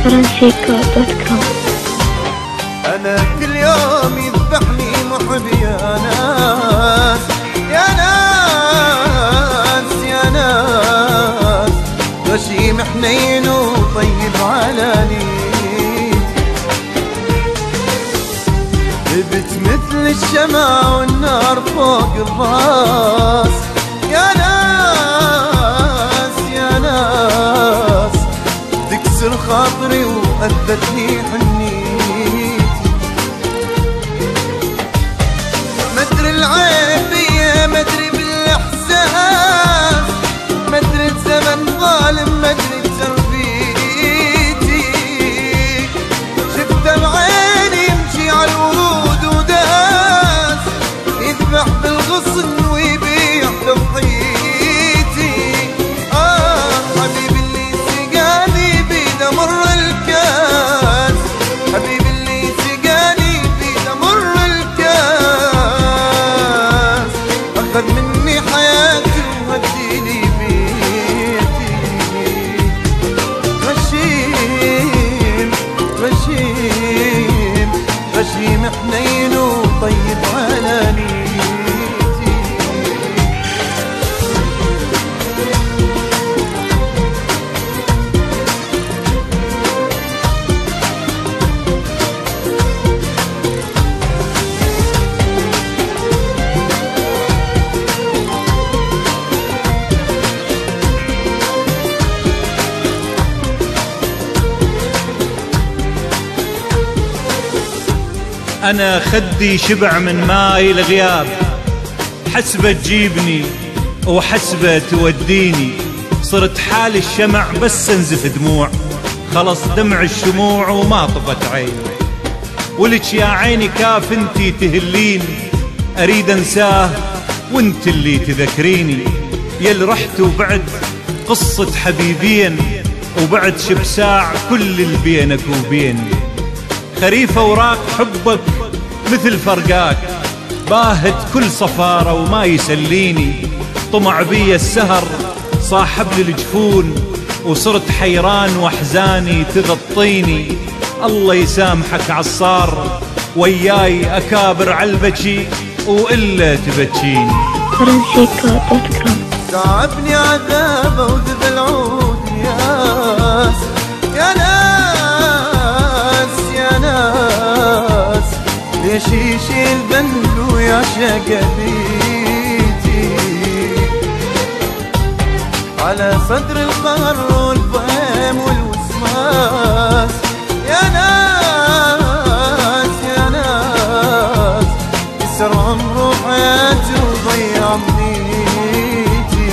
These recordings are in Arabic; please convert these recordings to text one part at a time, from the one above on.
فرانسيكو.com. أنا كل يوم يذبحني محبي يا ناس يا ناس يا ناس، غشيم حنين وطيب على نيتي، ثبت مثل الشمع والنار فوق الراس يا ناس يا ناس، تكسر خاطري وأذتني حنيتي، مدري العيب بيا مدري بالإحساس، مدري الزمن ظالم مدري تربيتي، شفته بعيني يمشي على الورود وداس، يذبح بالغصن ويبيع تضحيتي، حبيبي اللي سقاني بيده مر الكاس، حبيبي اللي سقاني بيده مر الكاس، أخذ مني حياتي وهديلي بيتي، غشيم غشيم غشيم حنين وطيب على نيتي. أنا خدي شبع من ماي الغياب، حسبة تجيبني وحسبة توديني، صرت حال الشمع بس انزف دموع، خلص دمع الشموع وما طفت عيني، ولك يا عيني كاف انتي تهليني، أريد أنساه وانت اللي تذكريني، يل رحت وبعد قصة حبيبين، وبعد شبساع كل اللي بينك وبيني، خريف أوراق حبك مثل فرقاك، باهت كل صفارة وما يسليني، طمع بي السهر صاحب لي الجفون، وصرت حيران واحزاني تغطيني، الله يسامحك عصار وياي أكابر عالبكي وإلا تبكيني. فرانسيكو.com. تعبني عذابه وذب العود ياس يا ناس يا ناس، ليش يشيل ذنبي ويعشق بيتي، على صدر القهر والفهم والوسواس يا ناس يا ناس، يسر عمره حياتي وضيع امنيتي،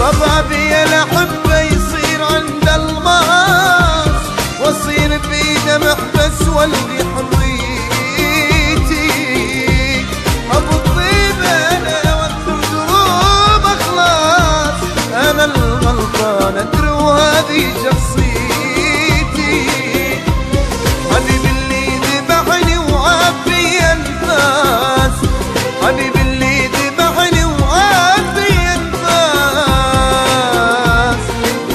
طبع بي الأحبة يصير عند الماس، واصير بيده محبس والغي حريتي، ابو الطيب انا واكثر دروب اخلاص، انا الغلطان ادري وهذه شخصيتي، حبيبي اللي ذبحني وعاب بي الناس، حبيبي اللي ذبحني وعاب بي الناس،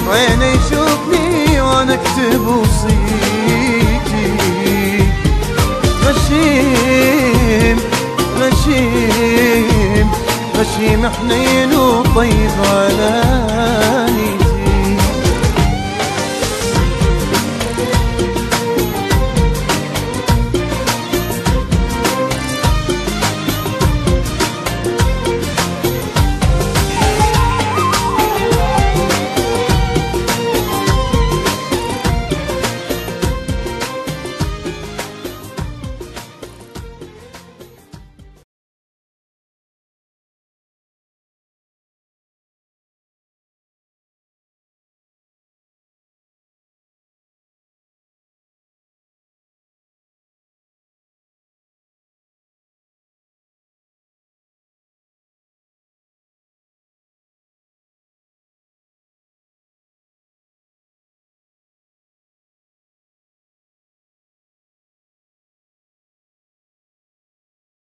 عيني يشوفني وانا اكتب وصيتي، غشيم غشيم غشيم حنين وطيب